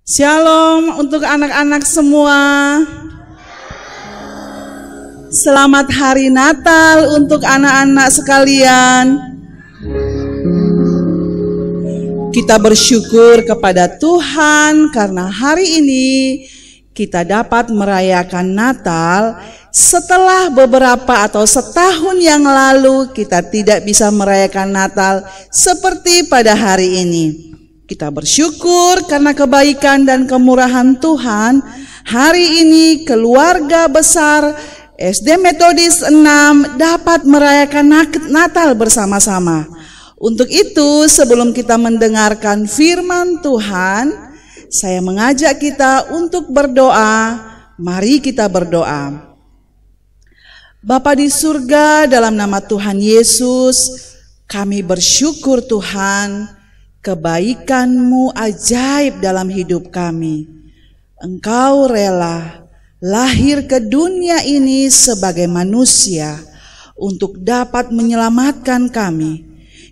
Shalom untuk anak-anak semua. Selamat Hari Natal untuk anak-anak sekalian. Kita bersyukur kepada Tuhan karena hari ini kita dapat merayakan Natal setelah beberapa atau setahun yang lalu kita tidak bisa merayakan Natal seperti pada hari ini. Kita bersyukur karena kebaikan dan kemurahan Tuhan. Hari ini keluarga besar SD Metodis 6 dapat merayakan Natal bersama-sama. Untuk itu, sebelum kita mendengarkan firman Tuhan, saya mengajak kita untuk berdoa. Mari kita berdoa. Bapa di surga, dalam nama Tuhan Yesus, kami bersyukur Tuhan, kebaikan-Mu ajaib dalam hidup kami. Engkau rela lahir ke dunia ini sebagai manusia untuk dapat menyelamatkan kami.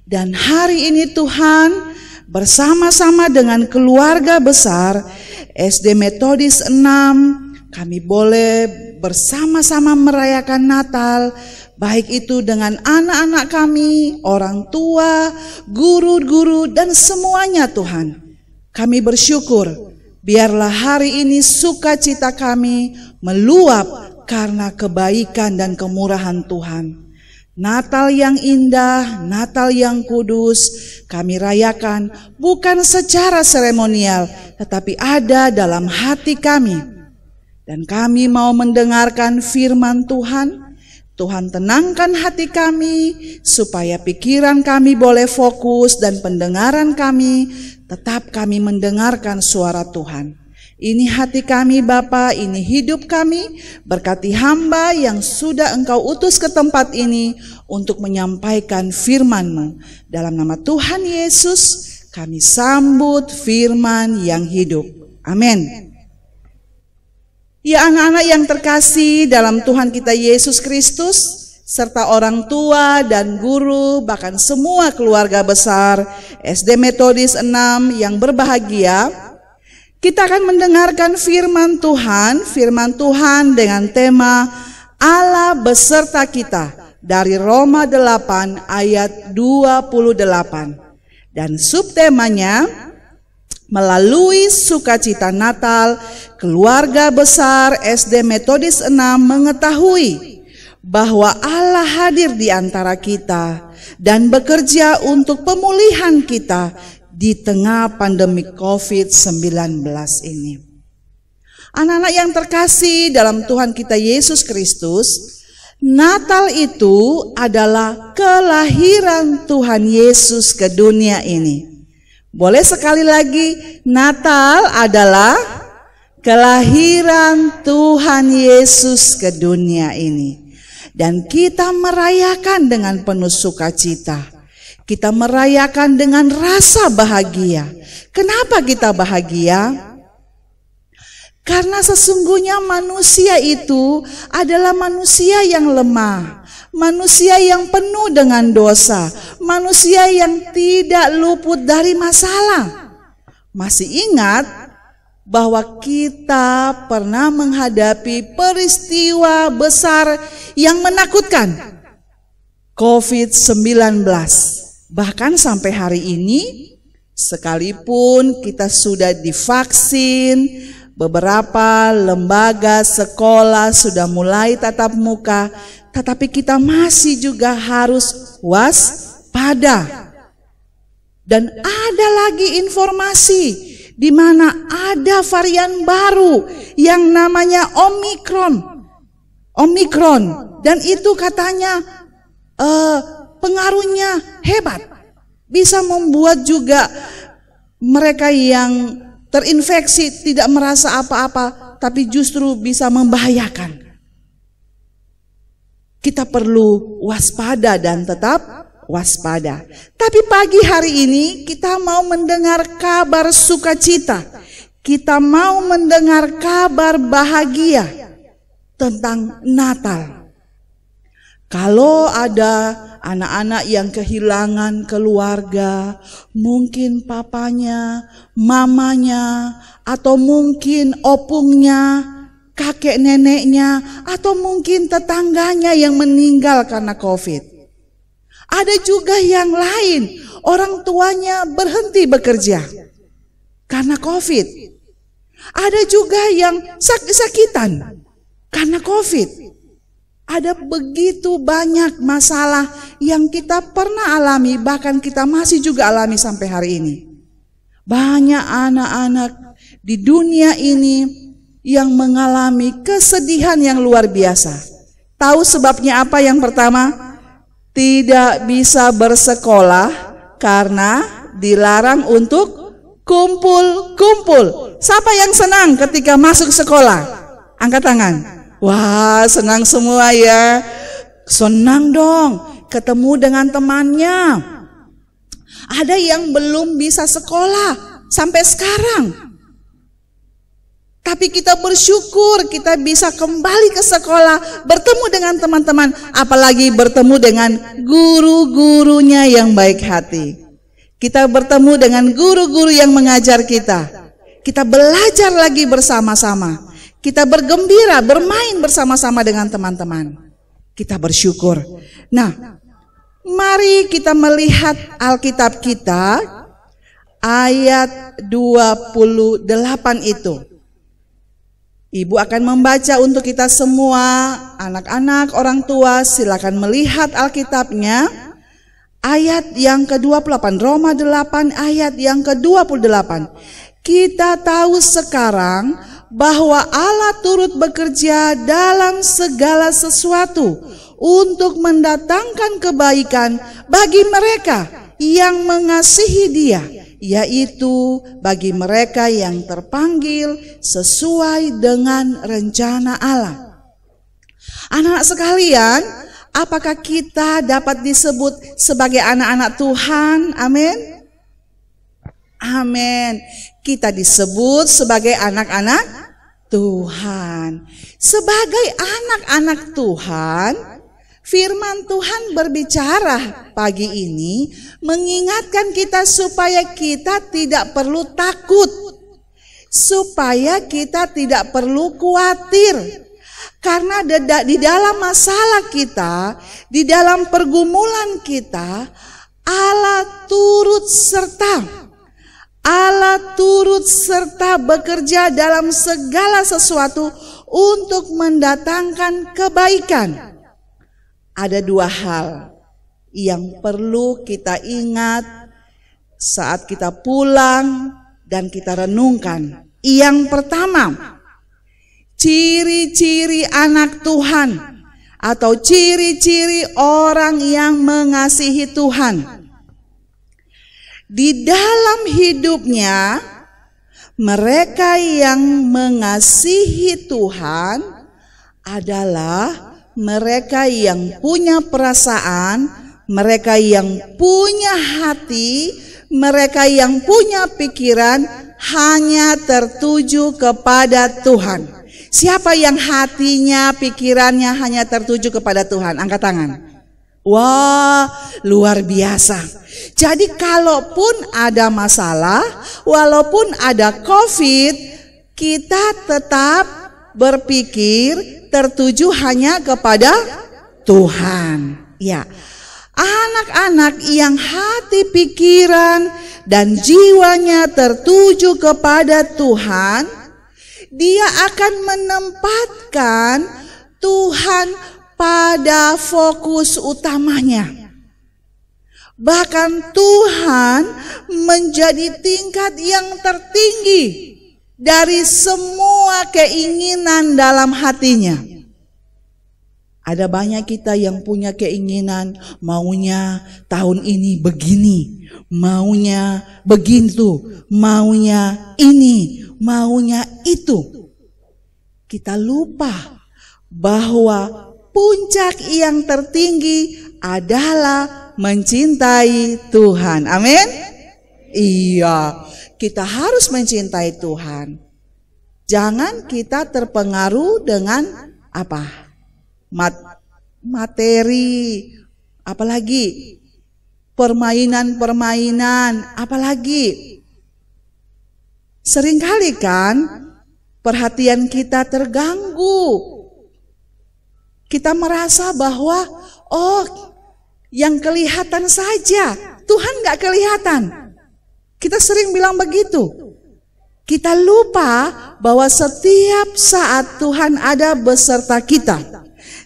Dan hari ini Tuhan, bersama-sama dengan keluarga besar SD Metodis 6, kami boleh bersama-sama merayakan Natal, baik itu dengan anak-anak kami, orang tua, guru-guru, dan semuanya Tuhan. Kami bersyukur, biarlah hari ini sukacita kami meluap karena kebaikan dan kemurahan Tuhan. Natal yang indah, Natal yang kudus, kami rayakan bukan secara seremonial, tetapi ada dalam hati kami. Dan kami mau mendengarkan firman Tuhan. Tuhan tenangkan hati kami, supaya pikiran kami boleh fokus dan pendengaran kami, tetap kami mendengarkan suara Tuhan. Ini hati kami Bapa, ini hidup kami, berkati hamba yang sudah Engkau utus ke tempat ini untuk menyampaikan firman-Mu. Dalam nama Tuhan Yesus, kami sambut firman yang hidup. Amin. Ya anak-anak yang terkasih dalam Tuhan kita Yesus Kristus, serta orang tua dan guru, bahkan semua keluarga besar SD Metodis 6 yang berbahagia, kita akan mendengarkan firman Tuhan dengan tema Allah beserta kita dari Roma 8 ayat 28. Dan subtemanya, melalui sukacita Natal, keluarga besar SD Metodis 6 mengetahui bahwa Allah hadir di antara kita dan bekerja untuk pemulihan kita di tengah pandemi COVID-19 ini. Anak-anak yang terkasih dalam Tuhan kita Yesus Kristus, Natal itu adalah kelahiran Tuhan Yesus ke dunia ini. Boleh sekali lagi, Natal adalah kelahiran Tuhan Yesus ke dunia ini. Dan kita merayakan dengan penuh sukacita. Kita merayakan dengan rasa bahagia. Kenapa kita bahagia? Karena sesungguhnya manusia itu adalah manusia yang lemah, manusia yang penuh dengan dosa, manusia yang tidak luput dari masalah. Masih ingat bahwa kita pernah menghadapi peristiwa besar yang menakutkan, COVID-19. Bahkan sampai hari ini, sekalipun kita sudah divaksin, beberapa lembaga sekolah sudah mulai tatap muka, tetapi kita masih juga harus waspada. Dan ada lagi informasi di mana ada varian baru yang namanya Omikron, dan itu katanya pengaruhnya hebat, bisa membuat juga mereka yang terinfeksi tidak merasa apa-apa, tapi justru bisa membahayakan. Kita perlu waspada dan tetap waspada. Tapi pagi hari ini kita mau mendengar kabar sukacita. Kita mau mendengar kabar bahagia tentang Natal. Kalau ada anak-anak yang kehilangan keluarga, mungkin papanya, mamanya, atau mungkin opungnya, kakek neneknya, atau mungkin tetangganya yang meninggal karena COVID. Ada juga yang lain, orang tuanya berhenti bekerja karena COVID. Ada juga yang sakit-sakitan karena COVID. Ada begitu banyak masalah yang kita pernah alami, bahkan kita masih juga alami sampai hari ini. Banyak anak-anak di dunia ini yang mengalami kesedihan yang luar biasa. Tahu sebabnya apa? Yang pertama, tidak bisa bersekolah karena dilarang untuk kumpul-kumpul. Siapa yang senang ketika masuk sekolah? Angkat tangan. Wah, senang semua ya. Senang dong ketemu dengan temannya. Ada yang belum bisa sekolah sampai sekarang. Tapi kita bersyukur kita bisa kembali ke sekolah, bertemu dengan teman-teman, apalagi bertemu dengan guru-gurunya yang baik hati. Kita bertemu dengan guru-guru yang mengajar kita. Kita belajar lagi bersama-sama. Kita bergembira, bermain bersama-sama dengan teman-teman. Kita bersyukur. Nah, mari kita melihat Alkitab kita, ayat 28 itu. Ibu akan membaca untuk kita semua, anak-anak, orang tua, silakan melihat Alkitabnya. Ayat yang ke-28, Roma 8 ayat yang ke-28. Kita tahu sekarang bahwa Allah turut bekerja dalam segala sesuatu untuk mendatangkan kebaikan bagi mereka yang mengasihi Dia, yaitu bagi mereka yang terpanggil sesuai dengan rencana Allah. Anak-anak sekalian, apakah kita dapat disebut sebagai anak-anak Tuhan? Amin. Amin. Kita disebut sebagai anak-anak Tuhan. Sebagai anak-anak Tuhan, firman Tuhan berbicara pagi ini mengingatkan kita supaya kita tidak perlu takut, supaya kita tidak perlu khawatir. Karena di dalam masalah kita, di dalam pergumulan kita, Allah turut serta. Allah turut serta bekerja dalam segala sesuatu untuk mendatangkan kebaikan. Ada dua hal yang perlu kita ingat saat kita pulang dan kita renungkan. Yang pertama, ciri-ciri anak Tuhan atau ciri-ciri orang yang mengasihi Tuhan. Di dalam hidupnya, mereka yang mengasihi Tuhan adalah mereka yang punya perasaan, mereka yang punya hati, mereka yang punya pikiran hanya tertuju kepada Tuhan. Siapa yang hatinya, pikirannya hanya tertuju kepada Tuhan? Angkat tangan. Wah, luar biasa. Jadi kalaupun ada masalah, walaupun ada COVID, kita tetap berpikir tertuju hanya kepada Tuhan. Ya, anak-anak yang hati, pikiran, dan jiwanya tertuju kepada Tuhan, dia akan menempatkan Tuhan pada fokus utamanya. Bahkan Tuhan menjadi tingkat yang tertinggi dari semua keinginan dalam hatinya. Ada banyak kita yang punya keinginan, maunya tahun ini begini, maunya begitu, maunya ini, maunya itu. Kita lupa bahwa puncak yang tertinggi adalah mencintai Tuhan. Amin. Iya, kita harus mencintai Tuhan. Jangan kita terpengaruh dengan apa? materi, apalagi permainan-permainan, apalagi. Seringkali kan perhatian kita terganggu. Kita merasa bahwa yang kelihatan saja, Tuhan gak kelihatan. Kita sering bilang begitu. Kita lupa bahwa setiap saat Tuhan ada beserta kita.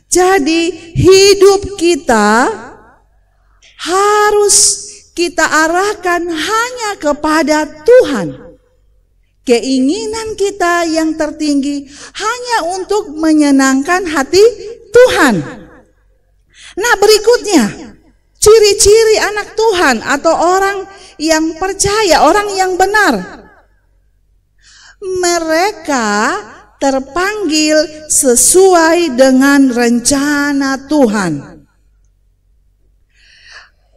Jadi hidup kita harus kita arahkan hanya kepada Tuhan. Keinginan kita yang tertinggi hanya untuk menyenangkan hati Tuhan. Nah, berikutnya, ciri-ciri anak Tuhan atau orang yang percaya, orang yang benar. Mereka terpanggil sesuai dengan rencana Tuhan.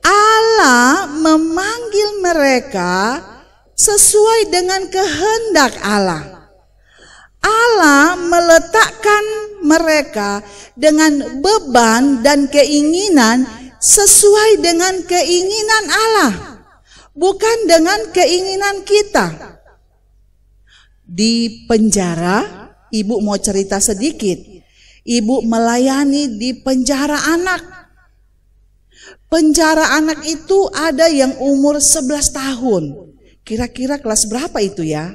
Allah memanggil mereka sesuai dengan kehendak Allah. Allah meletakkan mereka dengan beban dan keinginan sesuai dengan keinginan Allah, bukan dengan keinginan kita. Di penjara, ibu mau cerita sedikit. Ibu melayani di penjara anak. Penjara anak itu ada yang umur 11 tahun. Kira-kira kelas berapa itu ya?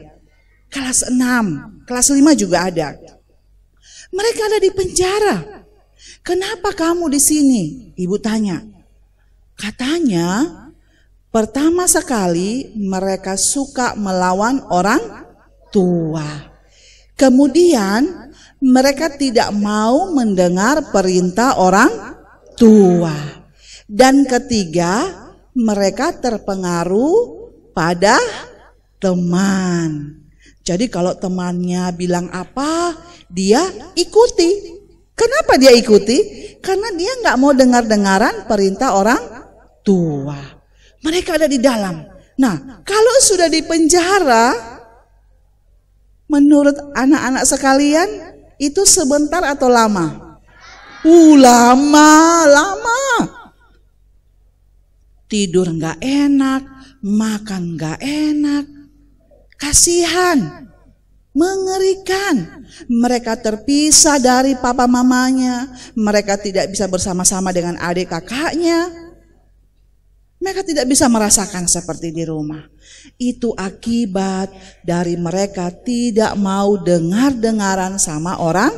Kelas 6, kelas 5 juga ada. Mereka ada di penjara. Kenapa kamu di sini? Ibu tanya. Katanya, pertama sekali mereka suka melawan orang tua. Kemudian mereka tidak mau mendengar perintah orang tua. Dan ketiga, mereka terpengaruh pada teman. Jadi kalau temannya bilang apa, dia ikuti. Kenapa dia ikuti? Karena dia nggak mau dengar-dengaran perintah orang tua. Mereka ada di dalam. Nah, kalau sudah di penjara, menurut anak-anak sekalian, itu sebentar atau lama? Lama. Tidur nggak enak, makan nggak enak. Kasihan, mengerikan. Mereka terpisah dari papa mamanya. Mereka tidak bisa bersama-sama dengan adik kakaknya. Mereka tidak bisa merasakan seperti di rumah. Itu akibat dari mereka tidak mau dengar-dengaran sama orang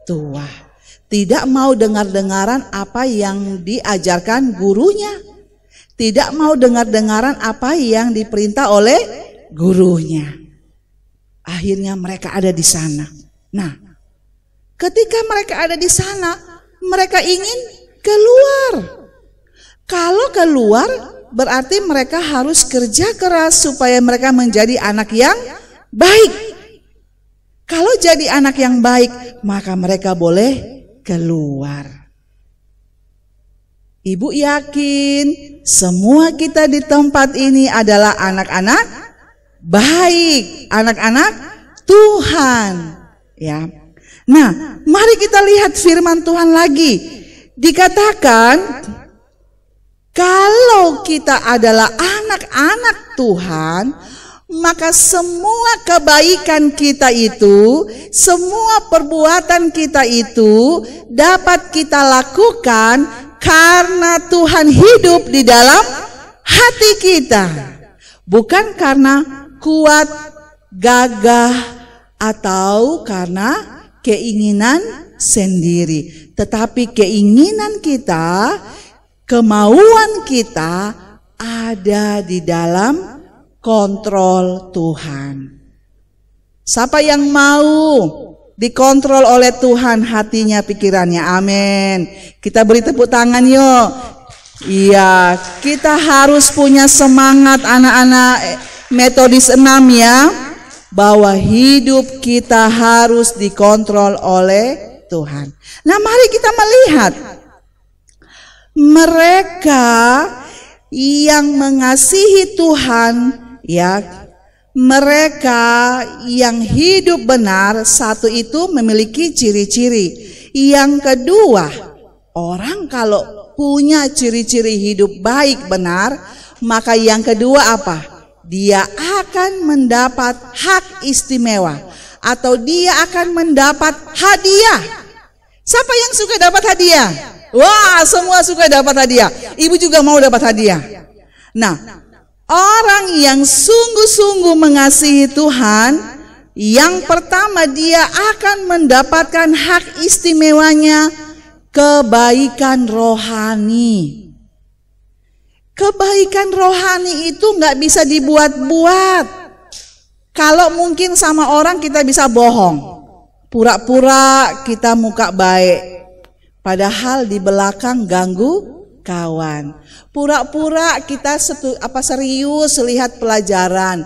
tua. Tidak mau dengar-dengaran apa yang diajarkan gurunya. Tidak mau dengar-dengaran apa yang diperintah oleh gurunya. Akhirnya mereka ada di sana. Nah, ketika mereka ada di sana, mereka ingin keluar. Kalau keluar, berarti mereka harus kerja keras supaya mereka menjadi anak yang baik. Kalau jadi anak yang baik, maka mereka boleh keluar. Ibu yakin semua kita di tempat ini adalah anak-anak baik, anak-anak Tuhan, ya. Nah, mari kita lihat firman Tuhan lagi. Dikatakan, kalau kita adalah anak-anak Tuhan, maka semua kebaikan kita itu, semua perbuatan kita itu dapat kita lakukan karena Tuhan hidup di dalam hati kita. Bukan karena kuat, gagah, atau karena keinginan sendiri. Tetapi keinginan kita, kemauan kita ada di dalam kontrol Tuhan. Siapa yang mau dikontrol oleh Tuhan hatinya, pikirannya? Amin. Kita beri tepuk tangan yuk. Iya, kita harus punya semangat anak-anak Metodis 6 ya, bahwa hidup kita harus dikontrol oleh Tuhan. Nah, mari kita melihat mereka yang mengasihi Tuhan, ya, mereka yang hidup benar, satu itu memiliki ciri-ciri. Yang kedua, Orang kalau punya ciri-ciri hidup baik benar, maka yang kedua apa? Dia akan mendapat hak istimewa atau dia akan mendapat hadiah. Siapa yang suka dapat hadiah? Wah, semua suka dapat hadiah. Ibu juga mau dapat hadiah. Nah, orang yang sungguh-sungguh mengasihi Tuhan, yang pertama dia akan mendapatkan hak istimewanya, kebaikan rohani. Kebaikan rohani itu nggak bisa dibuat-buat. Kalau mungkin sama orang kita bisa bohong, pura-pura kita muka baik, padahal di belakang ganggu kawan. Pura-pura kita serius lihat pelajaran.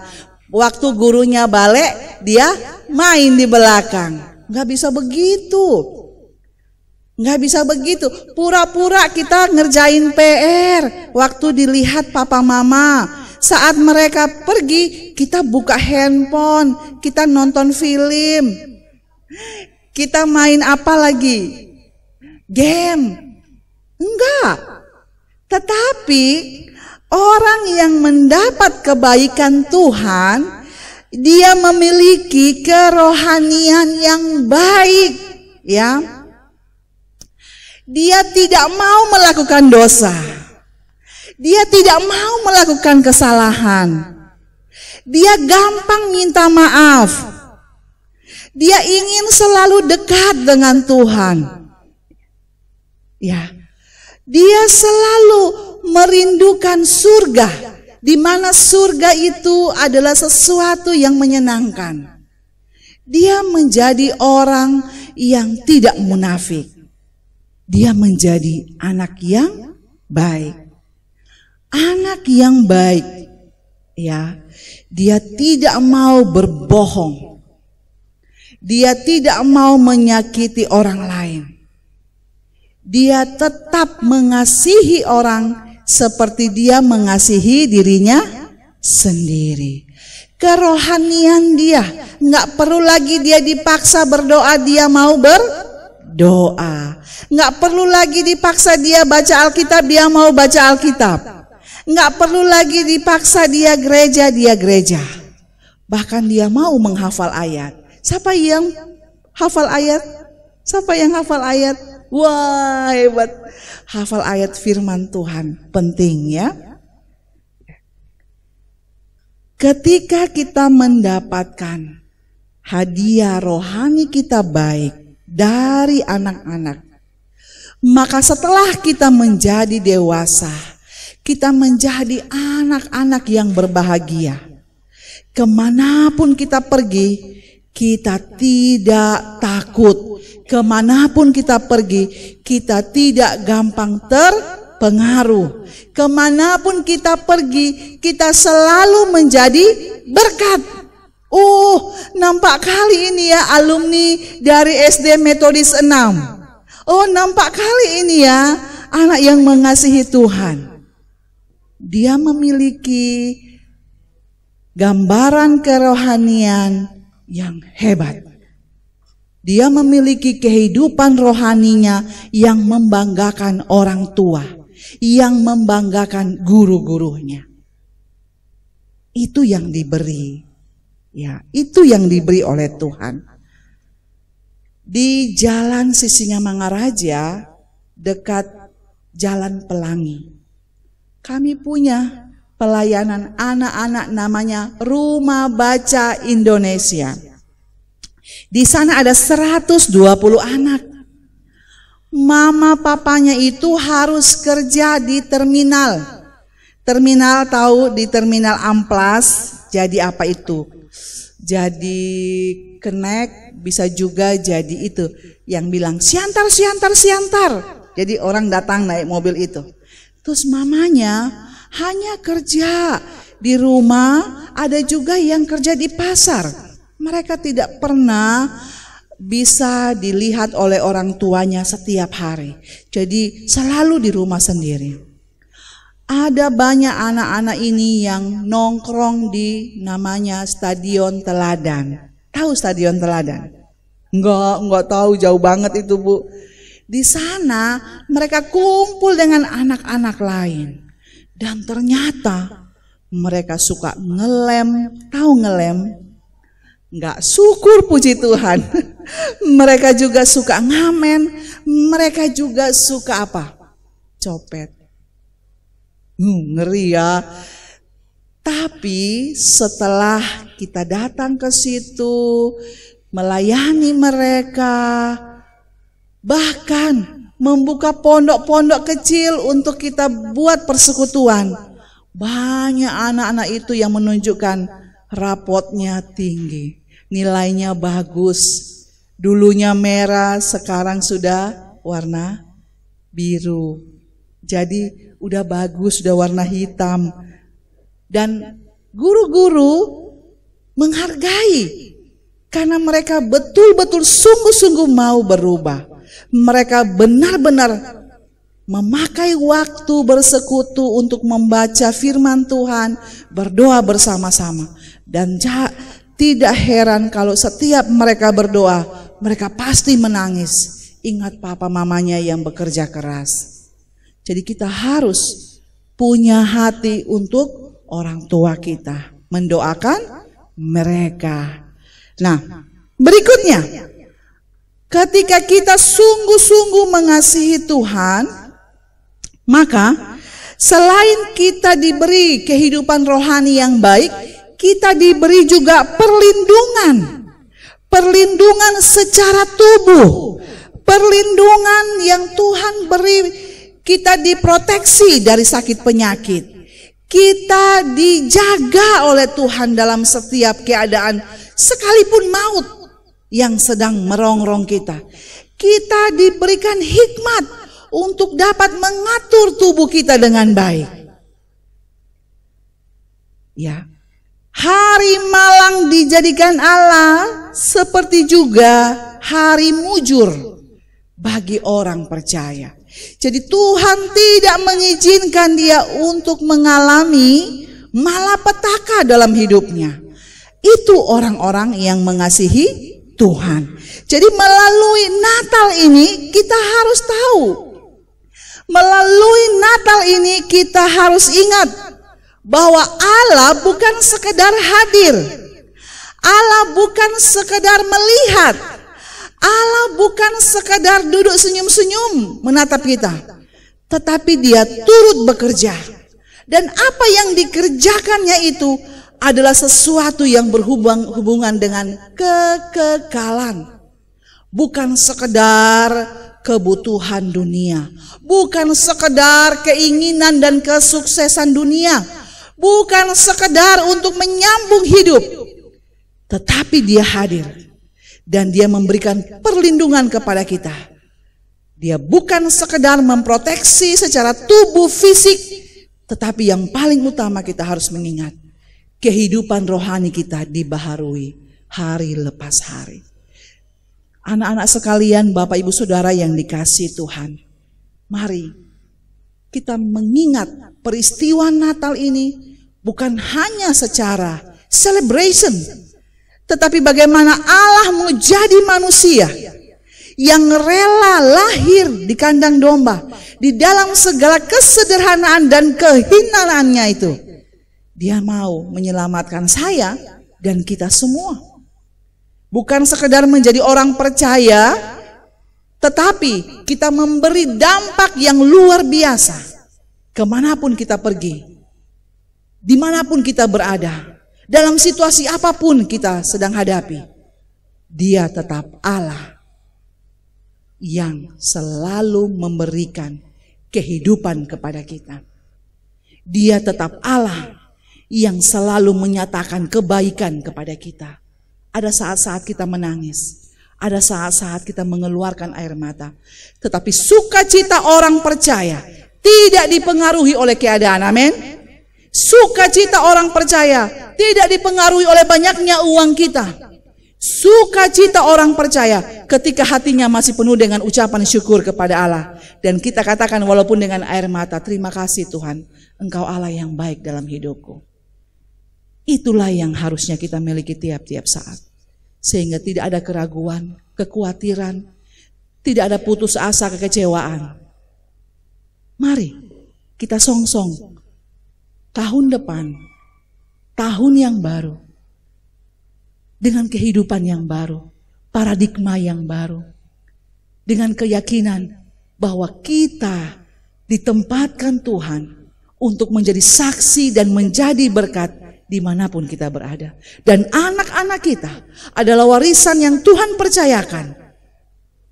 Waktu gurunya balik, dia main di belakang. Nggak bisa begitu. Nggak bisa begitu. Pura-pura kita ngerjain PR. Waktu dilihat papa mama. Saat mereka pergi, kita buka handphone. Kita nonton film. Kita main apa lagi? Game. Enggak. Tetapi orang yang mendapat kebaikan Tuhan, dia memiliki kerohanian yang baik, ya. Dia tidak mau melakukan dosa. Dia tidak mau melakukan kesalahan. Dia gampang minta maaf. Dia ingin selalu dekat dengan Tuhan. Ya. Dia selalu merindukan surga, di mana surga itu adalah sesuatu yang menyenangkan. Dia menjadi orang yang tidak munafik. Dia menjadi anak yang baik. Anak yang baik, ya. Dia tidak mau berbohong. Dia tidak mau menyakiti orang lain. Dia tetap mengasihi orang seperti dia mengasihi dirinya sendiri. Kerohanian dia, nggak perlu lagi dia dipaksa berdoa, dia mau berdoa. Nggak perlu lagi dipaksa dia baca Alkitab, dia mau baca Alkitab. Nggak perlu lagi dipaksa dia gereja. Bahkan dia mau menghafal ayat. Siapa yang hafal ayat? Siapa yang hafal ayat? Wah, hebat. Hafal ayat firman Tuhan, penting ya. Ketika kita mendapatkan hadiah rohani kita baik dari anak-anak, maka setelah kita menjadi dewasa, kita menjadi anak-anak yang berbahagia. Kemanapun kita pergi, kita tidak takut. Kemanapun kita pergi, kita tidak gampang terpengaruh. Kemanapun kita pergi, kita selalu menjadi berkat. Oh, nampak kali ini ya alumni dari SD Metodis 6. Oh, nampak kali ini ya anak yang mengasihi Tuhan. Dia memiliki gambaran kerohanian yang hebat. Dia memiliki kehidupan rohaninya yang membanggakan orang tua, yang membanggakan guru-gurunya. Itu yang diberi, ya, itu yang diberi oleh Tuhan. Di Jalan Sisingamangaraja, dekat Jalan Pelangi, kami punya pelayanan anak-anak namanya Rumah Baca Indonesia. Di sana ada 120 anak. Mama papanya itu harus kerja di terminal. Terminal, tahu di terminal amplas, jadi apa itu? Jadi kenek, bisa juga jadi itu yang bilang siantar. Jadi orang datang naik mobil itu. Terus mamanya hanya kerja di rumah, ada juga yang kerja di pasar. Mereka tidak pernah bisa dilihat oleh orang tuanya setiap hari. Jadi selalu di rumah sendiri. Ada banyak anak-anak ini yang nongkrong di namanya Stadion Teladan. Tahu Stadion Teladan? Enggak tahu, jauh banget itu Bu. Di sana mereka kumpul dengan anak-anak lain. Dan ternyata mereka suka ngelem. Tahu ngelem? Nggak syukur, puji Tuhan. Mereka juga suka ngamen. Mereka juga suka apa? Copet. Ngeri ya. Tapi setelah kita datang ke situ, melayani mereka, bahkan membuka pondok-pondok kecil untuk kita buat persekutuan, banyak anak-anak itu yang menunjukkan rapotnya tinggi, nilainya bagus. Dulunya merah, sekarang sudah warna biru. Jadi udah bagus, udah warna hitam. Dan guru-guru menghargai karena mereka betul-betul sungguh-sungguh mau berubah. Mereka benar-benar memakai waktu bersekutu untuk membaca firman Tuhan, berdoa bersama-sama. Dan tidak heran kalau setiap mereka berdoa, mereka pasti menangis. Ingat papa mamanya yang bekerja keras. Jadi kita harus punya hati untuk orang tua kita, mendoakan mereka. Nah, berikutnya, ketika kita sungguh-sungguh mengasihi Tuhan, maka selain kita diberi kehidupan rohani yang baik, kita diberi juga perlindungan. Perlindungan secara tubuh. Perlindungan yang Tuhan beri, kita diproteksi dari sakit penyakit. Kita dijaga oleh Tuhan dalam setiap keadaan, sekalipun maut yang sedang merongrong kita. Kita diberikan hikmat untuk dapat mengatur tubuh kita dengan baik. Ya, hari malang dijadikan Allah seperti juga hari mujur bagi orang percaya. Jadi Tuhan tidak mengizinkan dia untuk mengalami malapetaka dalam hidupnya. Itu orang-orang yang mengasihi Tuhan. Jadi melalui Natal ini kita harus tahu. Melalui Natal ini kita harus ingat bahwa Allah bukan sekedar hadir. Allah bukan sekedar melihat. Allah bukan sekadar duduk senyum-senyum menatap kita, tetapi dia turut bekerja. Dan apa yang dikerjakannya itu adalah sesuatu yang berhubungan dengan kekekalan. Bukan sekedar kebutuhan dunia, bukan sekedar keinginan dan kesuksesan dunia, bukan sekedar untuk menyambung hidup, tetapi dia hadir. Dan dia memberikan perlindungan kepada kita. Dia bukan sekedar memproteksi secara tubuh fisik, tetapi yang paling utama kita harus mengingat, kehidupan rohani kita dibaharui hari lepas hari. Anak-anak sekalian, Bapak Ibu Saudara yang dikasihi Tuhan, mari kita mengingat peristiwa Natal ini bukan hanya secara celebration, tetapi bagaimana Allah mau jadi manusia yang rela lahir di kandang domba, di dalam segala kesederhanaan dan kehinaannya itu. Dia mau menyelamatkan saya dan kita semua. Bukan sekedar menjadi orang percaya, tetapi kita memberi dampak yang luar biasa. Kemanapun kita pergi, dimanapun kita berada, dalam situasi apapun kita sedang hadapi, dia tetap Allah yang selalu memberikan kehidupan kepada kita. Dia tetap Allah yang selalu menyatakan kebaikan kepada kita. Ada saat-saat kita menangis, ada saat-saat kita mengeluarkan air mata, tetapi sukacita orang percaya tidak dipengaruhi oleh keadaan. Amin. Sukacita orang percaya tidak dipengaruhi oleh banyaknya uang kita. Sukacita orang percaya ketika hatinya masih penuh dengan ucapan syukur kepada Allah. Dan kita katakan walaupun dengan air mata, terima kasih Tuhan, Engkau Allah yang baik dalam hidupku. Itulah yang harusnya kita miliki tiap-tiap saat. Sehingga tidak ada keraguan, kekhawatiran, Tidak ada putus asa, kekecewaan. Mari kita songsong tahun depan, tahun yang baru, dengan kehidupan yang baru, paradigma yang baru, dengan keyakinan bahwa kita ditempatkan Tuhan untuk menjadi saksi dan menjadi berkat dimanapun kita berada. Dan anak-anak kita adalah warisan yang Tuhan percayakan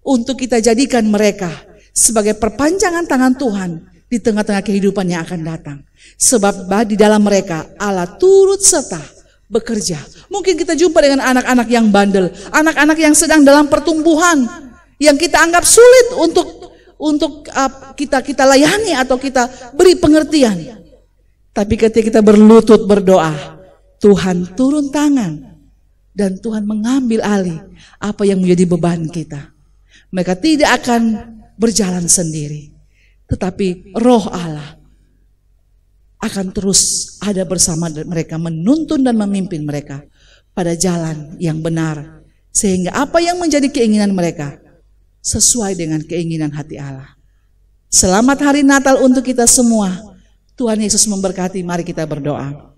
untuk kita jadikan mereka sebagai perpanjangan tangan Tuhan di tengah-tengah kehidupan yang akan datang. Sebab di dalam mereka Allah turut serta bekerja. Mungkin kita jumpa dengan anak-anak yang bandel, anak-anak yang sedang dalam pertumbuhan, yang kita anggap sulit untuk kita layani atau kita beri pengertian. Tapi ketika kita berlutut berdoa, Tuhan turun tangan dan Tuhan mengambil alih apa yang menjadi beban kita. Mereka tidak akan berjalan sendiri, tetapi Roh Allah akan terus ada bersama mereka, menuntun dan memimpin mereka pada jalan yang benar, sehingga apa yang menjadi keinginan mereka sesuai dengan keinginan hati Allah. Selamat hari Natal untuk kita semua. Tuhan Yesus memberkati. Mari kita berdoa.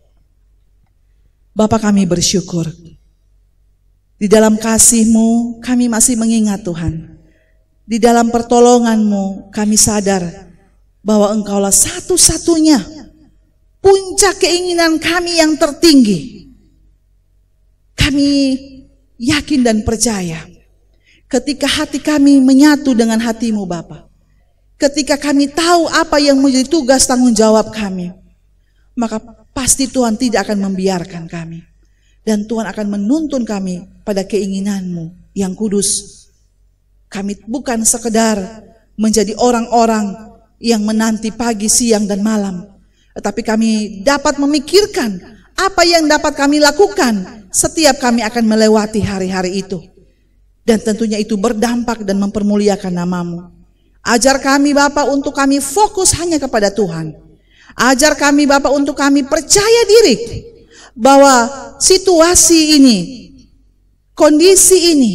Bapa, kami bersyukur. Di dalam kasih-Mu kami masih mengingat Tuhan. Di dalam pertolongan-Mu kami sadar bahwa Engkaulah satu-satunya puncak keinginan kami yang tertinggi. Kami yakin dan percaya ketika hati kami menyatu dengan hati-Mu Bapa, ketika kami tahu apa yang menjadi tugas tanggung jawab kami, maka pasti Tuhan tidak akan membiarkan kami. Dan Tuhan akan menuntun kami pada keinginan-Mu yang kudus. Kami bukan sekedar menjadi orang-orang yang menanti pagi, siang, dan malam, tetapi kami dapat memikirkan apa yang dapat kami lakukan setiap kami akan melewati hari-hari itu. Dan tentunya itu berdampak dan mempermuliakan nama-Mu. Ajar kami Bapa untuk kami fokus hanya kepada Tuhan. Ajar kami Bapa untuk kami percaya diri bahwa situasi ini, kondisi ini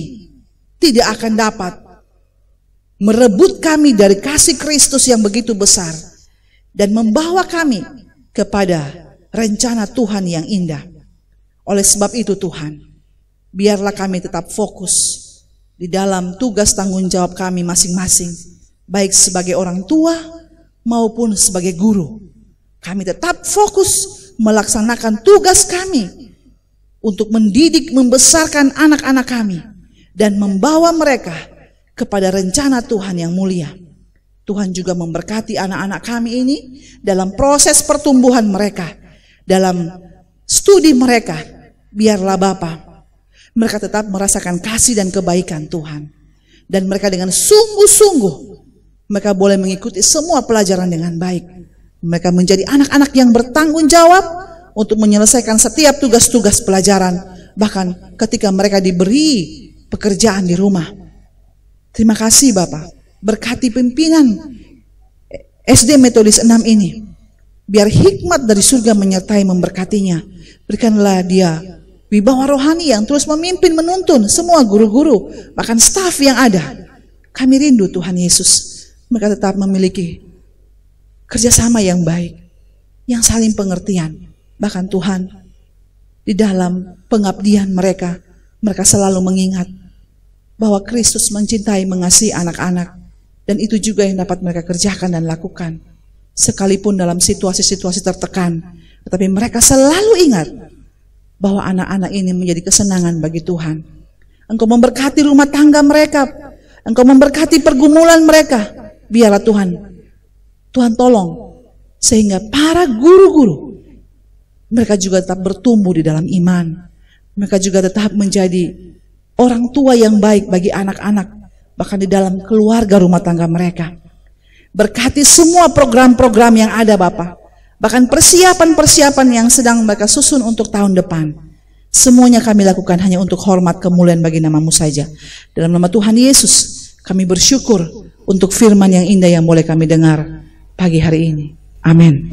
tidak akan dapat merebut kami dari kasih Kristus yang begitu besar dan membawa kami kepada rencana Tuhan yang indah. Oleh sebab itu Tuhan, biarlah kami tetap fokus di dalam tugas tanggung jawab kami masing-masing, baik sebagai orang tua maupun sebagai guru. Kami tetap fokus melaksanakan tugas kami untuk mendidik, membesarkan anak-anak kami dan membawa mereka kepada rencana Tuhan yang mulia. Tuhan juga memberkati anak-anak kami ini dalam proses pertumbuhan mereka, dalam studi mereka. Biarlah Bapa, mereka tetap merasakan kasih dan kebaikan Tuhan. Dan mereka dengan sungguh-sungguh, mereka boleh mengikuti semua pelajaran dengan baik. Mereka menjadi anak-anak yang bertanggung jawab untuk menyelesaikan setiap tugas-tugas pelajaran. Bahkan ketika mereka diberi pekerjaan di rumah. Terima kasih Bapak. Berkati pimpinan SD Metodis 6 ini. Biar hikmat dari surga menyertai memberkatinya. Berikanlah dia wibawa rohani yang terus memimpin, menuntun semua guru-guru, bahkan staf yang ada. Kami rindu Tuhan Yesus, mereka tetap memiliki kerjasama yang baik, yang saling pengertian. Bahkan Tuhan, di dalam pengabdian mereka, mereka selalu mengingat bahwa Kristus mencintai, mengasihi anak-anak. Dan itu juga yang dapat mereka kerjakan dan lakukan. Sekalipun dalam situasi-situasi tertekan, tetapi mereka selalu ingat bahwa anak-anak ini menjadi kesenangan bagi Tuhan. Engkau memberkati rumah tangga mereka, Engkau memberkati pergumulan mereka. Biarlah Tuhan tolong sehingga para guru-guru mereka juga tetap bertumbuh di dalam iman. Mereka juga tetap menjadi orang tua yang baik bagi anak-anak, bahkan di dalam keluarga rumah tangga mereka. Berkati semua program-program yang ada Bapak, bahkan persiapan-persiapan yang sedang mereka susun untuk tahun depan. Semuanya kami lakukan hanya untuk hormat kemuliaan bagi nama-Mu saja. Dalam nama Tuhan Yesus, kami bersyukur untuk firman yang indah yang boleh kami dengar pagi hari ini. Amin.